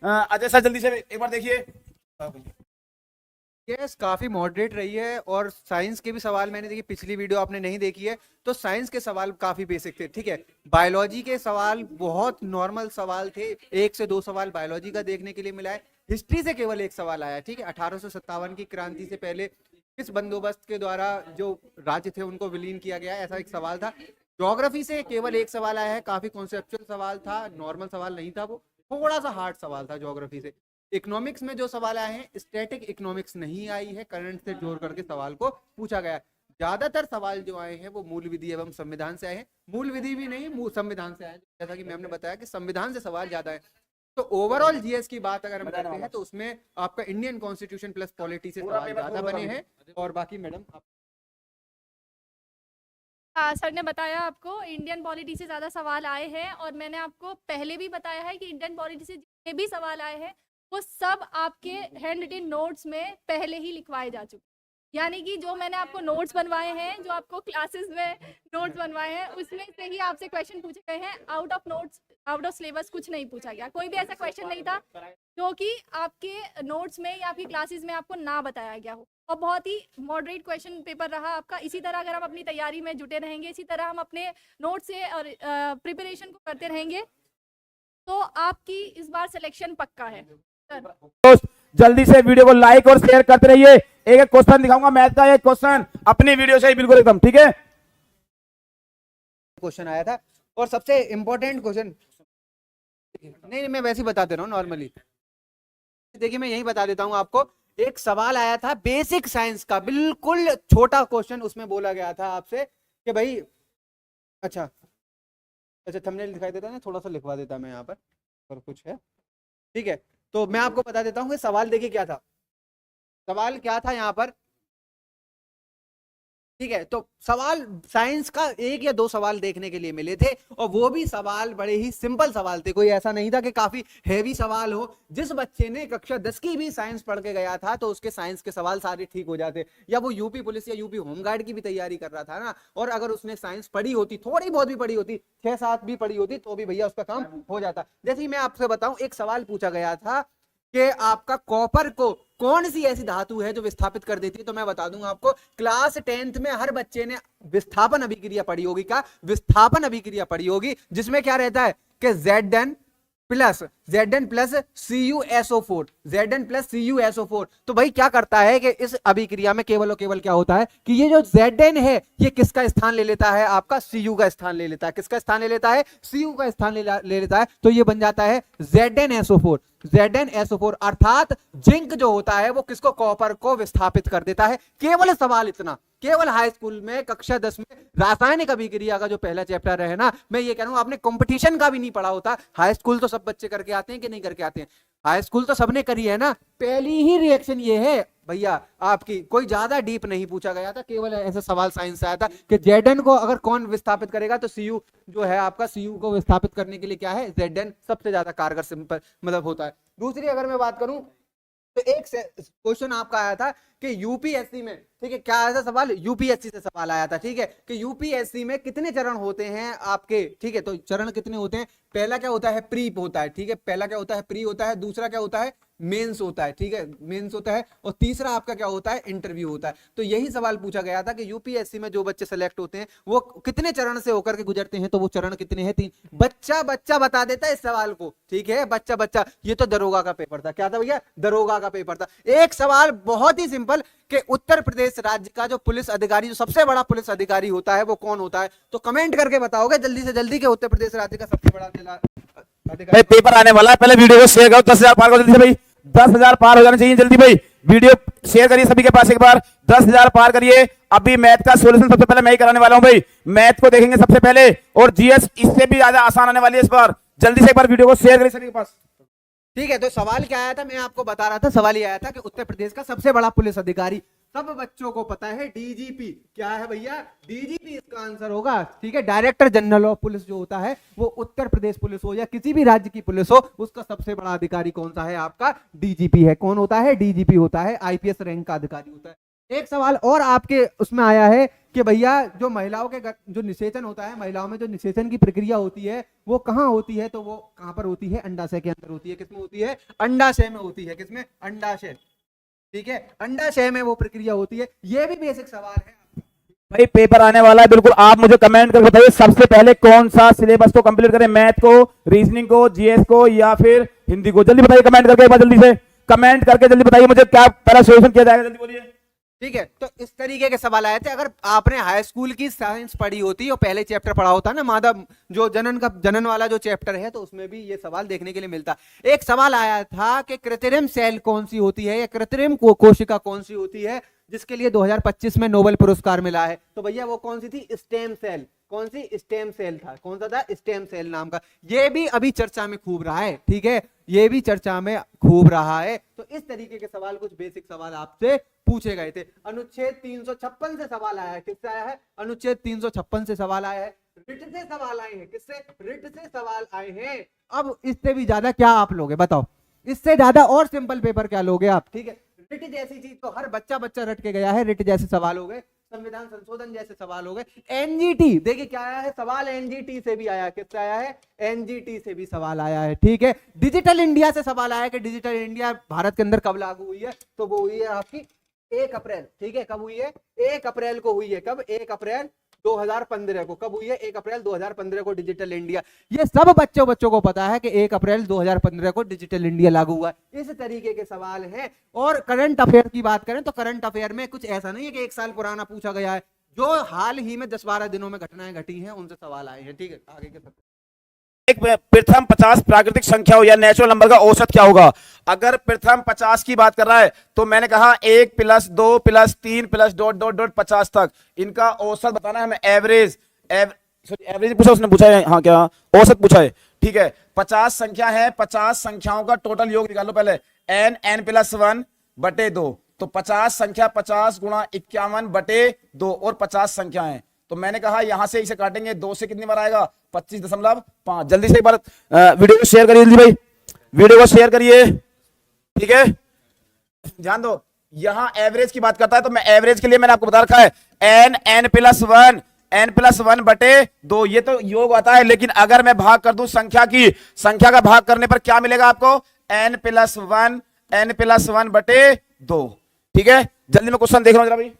Ajay sir जल्दी से एक बार देखिए। यस, काफी मॉडरेट रही है। और साइंस के भी सवाल मैंने देखी, पिछली वीडियो आपने नहीं देखी है तो साइंस के सवाल काफी बेसिक थे, ठीक है। बायोलॉजी के सवाल बहुत नॉर्मल सवाल थे, 1 से 2 सवाल बायोलॉजी का देखने के लिए मिला है। हिस्ट्री से केवल एक सवाल आया, ठीक है। 1857 की क्रांति से पहले किस बंदोबस्त के द्वारा जो राज्य थे उनको विलीन किया गया, ऐसा एक सवाल था। ज्योग्राफी से केवल एक सवाल आया है, काफी कॉन्सेप्चुअल सवाल था, नॉर्मल सवाल नहीं था, वो थोड़ा सा हार्ड सवाल था ज्योग्राफी से। इकोनॉमिक्स में जो सवाल आए हैं, स्टैटिक इकोनॉमिक्स नहीं आई है, करंट से जोड़ करके सवाल को पूछा गया। ज्यादातर सवाल जो आए हैं वो मूल विधि एवं संविधान से आए हैं, मूल विधि भी नहीं, संविधान से आए हैं। जैसा कि मैम ने बताया कि संविधान से सवाल ज्यादा है। तो ओवरऑल जीएस की बात अगर हम करते हैं तो उसमें आपका इंडियन कॉन्स्टिट्यूशन प्लस पॉलिटी से सवाल ज्यादा बने हैं। और बाकी मैडम सर ने बताया आपको इंडियन पॉलिटी से ज़्यादा सवाल आए हैं, और मैंने आपको पहले भी बताया है कि इंडियन पॉलिटी से जितने भी सवाल आए हैं वो सब आपके हैंड रिटन नोट्स में पहले ही लिखवाए जा चुके, यानी कि जो मैंने आपको नोट्स बनवाए हैं, जो आपको क्लासेस में नोट्स बनवाए हैं, उसमें से ही आपसे क्वेश्चन पूछे गए हैं। Out of notes, out of syllabus कुछ नहीं पूछा गया, कोई भी ऐसा क्वेश्चन नहीं था जो कि आपके नोट्स में या आपकी क्लासेस में आपको ना बताया गया हो। और बहुत ही मॉडरेट क्वेश्चन पेपर रहा आपका। इसी तरह अगर हम अपनी तैयारी में जुटे रहेंगे, इसी तरह हम अपने नोट से और प्रिपरेशन को करते रहेंगे तो आपकी इस बार सिलेक्शन पक्का है। दोस्त जल्दी से वीडियो को लाइक और शेयर करते रहिए। एक एक क्वेश्चन दिखाऊंगा मैथ का, एक क्वेश्चन अपनी वीडियो से ही बिल्कुल एकदम ठीक है। क्वेश्चन आया था और सबसे इंपॉर्टेंट क्वेश्चन, नहीं मैं वैसे ही बता दे रहा हूँ नॉर्मली। देखिए मैं यही बता देता हूँ आपको। एक सवाल आया था बेसिक साइंस का, बिल्कुल छोटा क्वेश्चन, उसमें बोला गया था आपसे कि भाई अच्छा थंबनेल दिखाई देता है ना, थोड़ा सा लिखवा देता मैं यहाँ पर और कुछ है, ठीक है। तो मैं आपको बता देता हूँ कि सवाल देखिए क्या था। सवाल क्या था यहाँ पर, ठीक है। तो सवाल साइंस का 1 या 2 सवाल देखने के लिए मिले थे, और वो भी सवाल बड़े ही सिंपल सवाल थे, कोई ऐसा नहीं था कि काफी हैवी सवाल हो। जिस बच्चे ने कक्षा 10 की भी साइंस पढ़ के गया था तो उसके साइंस के सवाल सारे ठीक हो जाते, या वो यूपी पुलिस या यूपी होमगार्ड की भी तैयारी कर रहा था ना, और अगर उसने साइंस पढ़ी होती, थोड़ी बहुत भी पढ़ी होती, 6-7 भी पढ़ी होती, तो भी भैया उसका काम हो जाता। जैसे ही मैं आपसे बताऊं, एक सवाल पूछा गया था कि आपका कॉपर को कौन सी ऐसी धातु है जो विस्थापित कर देती है, तो मैं बता दूंगा आपको, क्लास 10th में हर बच्चे ने विस्थापन अभिक्रिया पढ़ी होगी। क्या विस्थापन अभिक्रिया पढ़ी होगी, जिसमें क्या रहता है कि Zn plus CuSO4, Zn plus CuSO4। तो भाई क्या करता है कि इस अभिक्रिया में केवल और केवल क्या होता है कि ये जो Zn है ये किसका स्थान ले लेता है, आपका Cu का स्थान ले लेता है। किसका स्थान ले लेता है? Cu का स्थान ले लेता है। तो ये बन जाता है ZnSO4। ZnSO4 अर्थात जिंक जो होता है वो किसको, कॉपर को विस्थापित कर देता है। केवल सवाल इतना, केवल हाई स्कूल में कक्षा 10 में रासायनिक अभिक्रिया का जो पहला चैप्टर है ना, मैं ये कह रहा हूं आपने कंपटीशन का भी नहीं पढ़ा होता। हाई स्कूल तो सब बच्चे करके आते हैं कि नहीं करके आते हैं? हाई स्कूल तो सबने करी है ना। पहली ही रिएक्शन ये है भैया आपकी, कोई ज्यादा डीप नहीं पूछा गया था, केवल ऐसा सवाल साइंस से आया था कि Zn को अगर कौन विस्थापित करेगा तो Cu जो है आपका, Cu को विस्थापित करने के लिए क्या है, Zn सबसे ज्यादा कारगर सिंपल मतलब होता है। दूसरी अगर मैं बात करूं तो एक क्वेश्चन आपका आया था कि यूपीएससी में, ठीक है, क्या आया था सवाल, यूपीएससी से सवाल आया था, ठीक है, कि यूपीएससी में कितने चरण होते हैं आपके, ठीक है। तो चरण कितने होते हैं? पहला क्या होता है, प्री होता है, ठीक है, पहला क्या होता है, प्री होता है। दूसरा क्या होता है, मेंस होता है, ठीक है, मेंस होता है। और तीसरा आपका क्या होता है, इंटरव्यू होता है। तो यही सवाल पूछा गया था कि यूपीएससी में जो बच्चे सेलेक्ट होते हैं वो कितने चरण से होकर के गुजरते हैं, तो वो चरण कितने हैं, 3। बच्चा बता देता है इस सवाल को, ठीक है, बच्चा। ये तो दरोगा का पेपर था। क्या था भैया? दरोगा का पेपर था। एक सवाल बहुत ही सिंपल कि उत्तर प्रदेश राज्य का जो पुलिस अधिकारी, जो सबसे बड़ा पुलिस अधिकारी होता है वो कौन होता है? तो कमेंट करके बताओगे जल्दी से जल्दी कि उत्तर प्रदेश राज्य का सबसे बड़ा भाई पेपर आने वाला है, पहले वीडियो को शेयर करो। 10,000 पार करो जल्दी से भाई, 10,000 पार हो जाना चाहिए जल्दी भाई। वीडियो शेयर करिए सभी के पास एक बार, 10,000 पार करिए। अभी मैथ का सॉल्यूशन सबसे पहले मैं ही कराने वाला हूं भाई। मैथ को देखेंगे सबसे पहले, और जीएस इससे भी ज्यादा आसान आने वाली है इस बार। जल्दी से एक बार वीडियो को शेयर करिए सभी के पास, ठीक है। तो सवाल क्या आया था, मैं आपको बता रहा था। सवाल ये आया था कि उत्तर प्रदेश का सबसे बड़ा पुलिस अधिकारी, सब बच्चों को पता है, डीजीपी। क्या है भैया? डीजीपी इसका आंसर होगा, ठीक है। डायरेक्टर जनरल ऑफ पुलिस जो होता है वो उत्तर प्रदेश पुलिस हो या किसी भी राज्य की पुलिस हो, उसका सबसे बड़ा अधिकारी कौन सा है? आपका डीजीपी है। कौन होता है? डीजीपी होता है, आईपीएस रैंक का अधिकारी होता है। एक सवाल और आपके उसमें आया है कि भैया जो महिलाओं के जो निषेचन होता है, महिलाओं में जो निषेचन की प्रक्रिया होती है वो कहाँ होती है? तो वो कहाँ पर होती है? अंडाशय के अंदर होती है। किसमें होती है? अंडाशय में होती है। किसमें? अंडाशय। ठीक है, अंडाशय में वो प्रक्रिया होती है। ये भी बेसिक सवाल है भाई। पेपर आने वाला है, बिल्कुल आप मुझे कमेंट करके बताइए सबसे पहले कौन सा सिलेबस को कंप्लीट करें, मैथ को, रीजनिंग को, जीएस को या फिर हिंदी को? जल्दी बताइए कमेंट करके, एक बार जल्दी से कमेंट करके जल्दी बताइए मुझे क्या पहला सोल्यूशन किया जाएगा, जल्दी बोलिए। ठीक है, तो इस तरीके के सवाल आए थे। अगर आपने हाई स्कूल की साइंस पढ़ी होती और पहले चैप्टर पढ़ा होता ना, मादा जो जनन वाला जो चैप्टर है, तो उसमें भी ये सवाल देखने के लिए मिलता। एक सवाल आया था कि कृत्रिम सेल कौन सी होती है या कृत्रिम कोशिका कौन सी होती है जिसके लिए 2025 में नोबेल पुरस्कार मिला है? तो भैया वो कौन सी थी? Stem cell. कौन सी? स्टेम सेल था। कौन सा था? स्टेम सेल नाम का। ये भी अभी चर्चा में खूब रहा है। ठीक है, ये भी चर्चा में खूब रहा है। तो इस तरीके के सवाल, कुछ बेसिक सवाल आपसे पूछे गए थे। अनुच्छेद 356 से सवाल आया है। किससे आया है? अनुच्छेद 356 से सवाल आया है। रिट से सवाल आए हैं। किससे? रिट से सवाल आए हैं। अब इससे भी ज्यादा क्या आप लोगे? बताओ, इससे ज्यादा और सिंपल पेपर क्या लोगे आप? ठीक है, रिट जैसी चीज तो हर बच्चा रट के गया है। रिट जैसे सवाल हो गए, संविधान संशोधन जैसे सवाल हो गए। एनजीटी देखिए क्या आया है सवाल, एनजीटी से भी आया है। किससे आया है? एनजीटी से भी सवाल आया है। ठीक है, डिजिटल इंडिया से सवाल आया है कि डिजिटल इंडिया भारत के अंदर कब लागू हुई है? तो वो हुई है आपकी 1 अप्रैल। ठीक है, कब हुई है? 1 अप्रैल को हुई है। कब? 1 अप्रैल 2015 को। कब हुई है? 1 अप्रैल 2015 को डिजिटल इंडिया। ये सब बच्चों को पता है कि 1 अप्रैल 2015 को डिजिटल इंडिया लागू हुआ। इस तरीके के सवाल हैं। और करंट अफेयर की बात करें तो करंट अफेयर में कुछ ऐसा नहीं है कि 1 साल पुराना पूछा गया है। जो हाल ही में 10-12 दिनों में घटनाएं घटी हैं उनसे सवाल आए हैं। ठीक है, आगे के एक प्रथम 50 प्राकृतिक संख्या हो या नेचुरल नंबर का औसत क्या होगा? अगर प्रथम 50 की बात कर रहा है तो मैंने कहा 1 + 2 + 3 + ... 50 तक इनका औसत बताना है हमें। एवरेज पूछा उसने, पूछा है हाँ, क्या औसत पूछा है? ठीक है, 50 संख्या है, 50 संख्याओं का टोटल योग निकालो पहले। n + 1 / 2, तो 50 संख्या 50 × 51 / 2 और 50 संख्या है। तो मैंने कहा यहां से इसे काटेंगे 2 से कितनी बार आएगा? 25.5। जल्दी से एक बार वीडियो को शेयर करिए जल्दी भाई, वीडियो को शेयर करिए। ठीक है, ध्यान दो, यहां एवरेज की बात करता है तो मैं एवरेज के लिए मैंने आपको बता रखा है n + 1 / 2, ये तो योग आता है। लेकिन अगर मैं भाग कर दूं संख्या का भाग करने पर क्या मिलेगा आपको? n + 1 / 2। ठीक है, जल्दी में क्वेश्चन देख रहा हूं जरा भाई।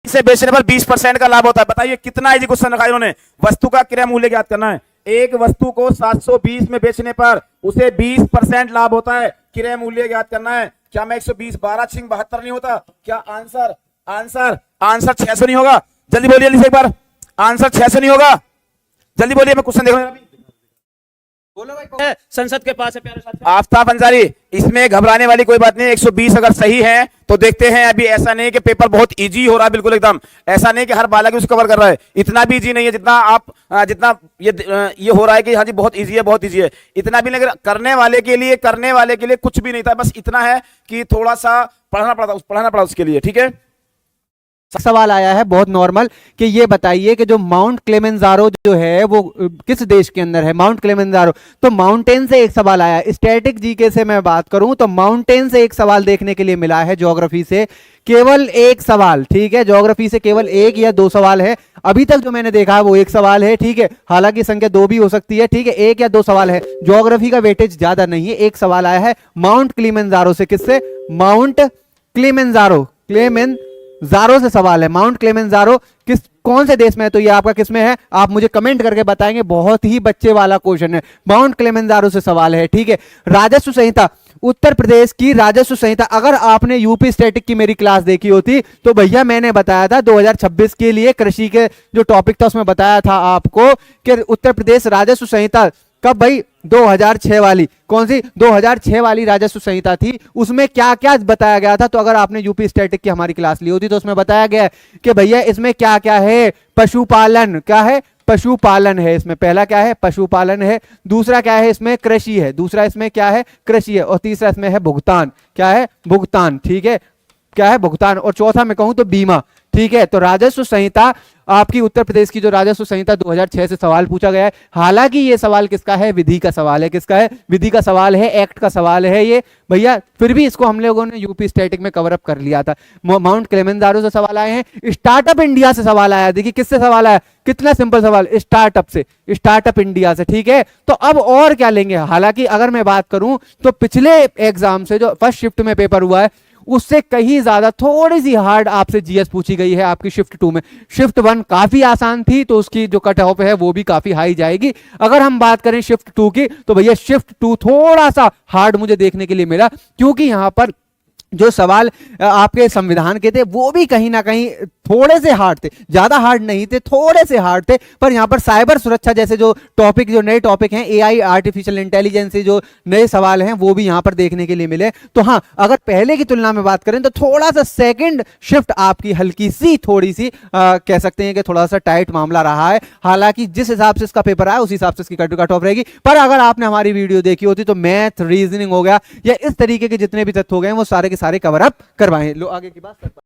इसे बेचने पर 20% का लाभ होता है। बताइए कितना इजी क्वेश्चन रखा है इन्होंने। वस्तु का क्रय मूल्य ज्ञात करना है। एक वस्तु को 720 में बेचने पर उसे 20% लाभ होता है। क्रय मूल्य ज्ञात करना है। क्या मैं 120 12 6 72 नहीं होता? क्या आंसर 600 नहीं होगा? जल्दी बोलिए जल्दी से एक बार, आंसर 600 नहीं होगा? जल्दी बोलिए, मैं क्वेश्चन देख रहा हूं। बोलो भाई। संसद के पास है प्यारे साथी। आफ्ताब अंसारी, इसमें घबराने वाली कोई बात नहीं। 120 अगर सही है तो देखते हैं। अभी ऐसा नहीं कि पेपर बहुत इजी हो रहा है, बिल्कुल एकदम ऐसा नहीं कि हर बालक उसको कवर कर रहा है। इतना भी इजी नहीं है जितना ये हो रहा है कि हाँ जी बहुत इजी है, इतना भी नहीं। करने वाले के लिए कुछ भी नहीं था, बस इतना है कि थोड़ा सा पढ़ना पड़ा उसके लिए। ठीक है, सवाल आया है बहुत नॉर्मल कि ये बताइए कि जो माउंट क्लेमेंजारो जो है वो किस देश के अंदर है? माउंट क्लेमेंजारो, तो माउंटेन से एक सवाल आया। स्टैटिक जीके से मैं बात करूं तो माउंटेन से एक सवाल देखने के लिए मिला है। ज्योग्राफी से केवल एक सवाल। ठीक है, ज्योग्राफी से केवल 1 या 2 सवाल है अभी तक जो मैंने देखा है, वो 1 सवाल है। ठीक है, हालांकि संख्या 2 भी हो सकती है। ठीक है, 1 या 2 सवाल है। ज्योग्राफी का वेटेज ज्यादा नहीं है। 1 सवाल आया है माउंट क्लेमेंजारो से। किससे? माउंट क्लेमेंजारो से सवाल है। माउंट क्लेमेंजारो कौन से देश में है? तो ये आपका किसमें है? आप मुझे कमेंट करके बताएंगे। बहुत ही बच्चे वाला क्वेश्चन है। माउंट क्लेमेंजारो से सवाल है। ठीक है, राजस्व संहिता, उत्तर प्रदेश की राजस्व संहिता। अगर आपने यूपी स्टैटिक की मेरी क्लास देखी होती तो भैया मैंने बताया था 2026 के लिए कृषि के जो टॉपिक था उसमें बताया था आपको कि उत्तर प्रदेश राजस्व संहिता कब भाई? 2006 वाली। कौन सी? 2006 वाली राजस्व संहिता थी। उसमें क्या क्या बताया गया था? तो अगर आपने यूपी स्टैटिक की हमारी क्लास ली होती तो उसमें बताया गया कि भैया इसमें क्या क्या है? पशुपालन। क्या है? पशुपालन है इसमें। पहला क्या है? पशुपालन है। दूसरा क्या है? इसमें कृषि है। दूसरा इसमें क्या है? कृषि है। और तीसरा इसमें है भुगतान। क्या है? भुगतान। ठीक है, क्या है? भुगतान। और चौथा मैं कहूं तो बीमा। ठीक है, तो राजस्व संहिता आपकी उत्तर प्रदेश की जो राजस्व संहिता 2006 से सवाल पूछा गया है। हालांकि ये सवाल किसका है, विधि का सवाल है। किसका है, विधि का सवाल है, एक्ट का सवाल है ये भैया। फिर भी इसको हम लोगों ने यूपी स्टैटिक में कवर अप कर लिया था। माउंट किलिमंजारो से सवाल आए हैं, स्टार्टअप इंडिया से सवाल आया। देखिए किससे सवाल आया, कितना सिंपल सवाल, स्टार्टअप से, स्टार्टअप इंडिया से। ठीक है, तो अब और क्या लेंगे। हालांकि अगर मैं बात करूं तो पिछले एग्जाम से जो फर्स्ट शिफ्ट में पेपर हुआ है उससे कहीं ज्यादा थोड़ी सी हार्ड आपसे जीएस पूछी गई है आपकी शिफ्ट 2 में। शिफ्ट 1 काफी आसान थी तो उसकी जो कट ऑफ है वो भी काफी हाई जाएगी। अगर हम बात करें शिफ्ट 2 की तो भैया शिफ्ट 2 थोड़ा सा हार्ड मुझे देखने के लिए मिला, क्योंकि यहां पर जो सवाल आपके संविधान के थे वो भी कहीं ना कहीं थोड़े से हार्ड थे, ज्यादा हार्ड नहीं थे, थोड़े से हार्ड थे। पर यहाँ पर साइबर सुरक्षा जैसे जो टॉपिक, जो नए टॉपिक हैं, एआई आर्टिफिशियल इंटेलिजेंस से जो नए सवाल हैं वो भी यहाँ पर देखने के लिए मिले। तो हाँ, अगर पहले की तुलना में बात करें तो थोड़ा सा सेकंड शिफ्ट आपकी हल्की सी, थोड़ी सी कह सकते हैं कि थोड़ा सा टाइट मामला रहा है। हालांकि जिस हिसाब से इसका पेपर आया उस हिसाब से इसकी कट ऑफ रहेगी। पर अगर आपने हमारी वीडियो देखी होती तो मैथ, रीजनिंग हो गया या इस तरीके के जितने भी तथ्य हो गए वो सारे के सारे कवर अप करवाए। लो आगे की बात।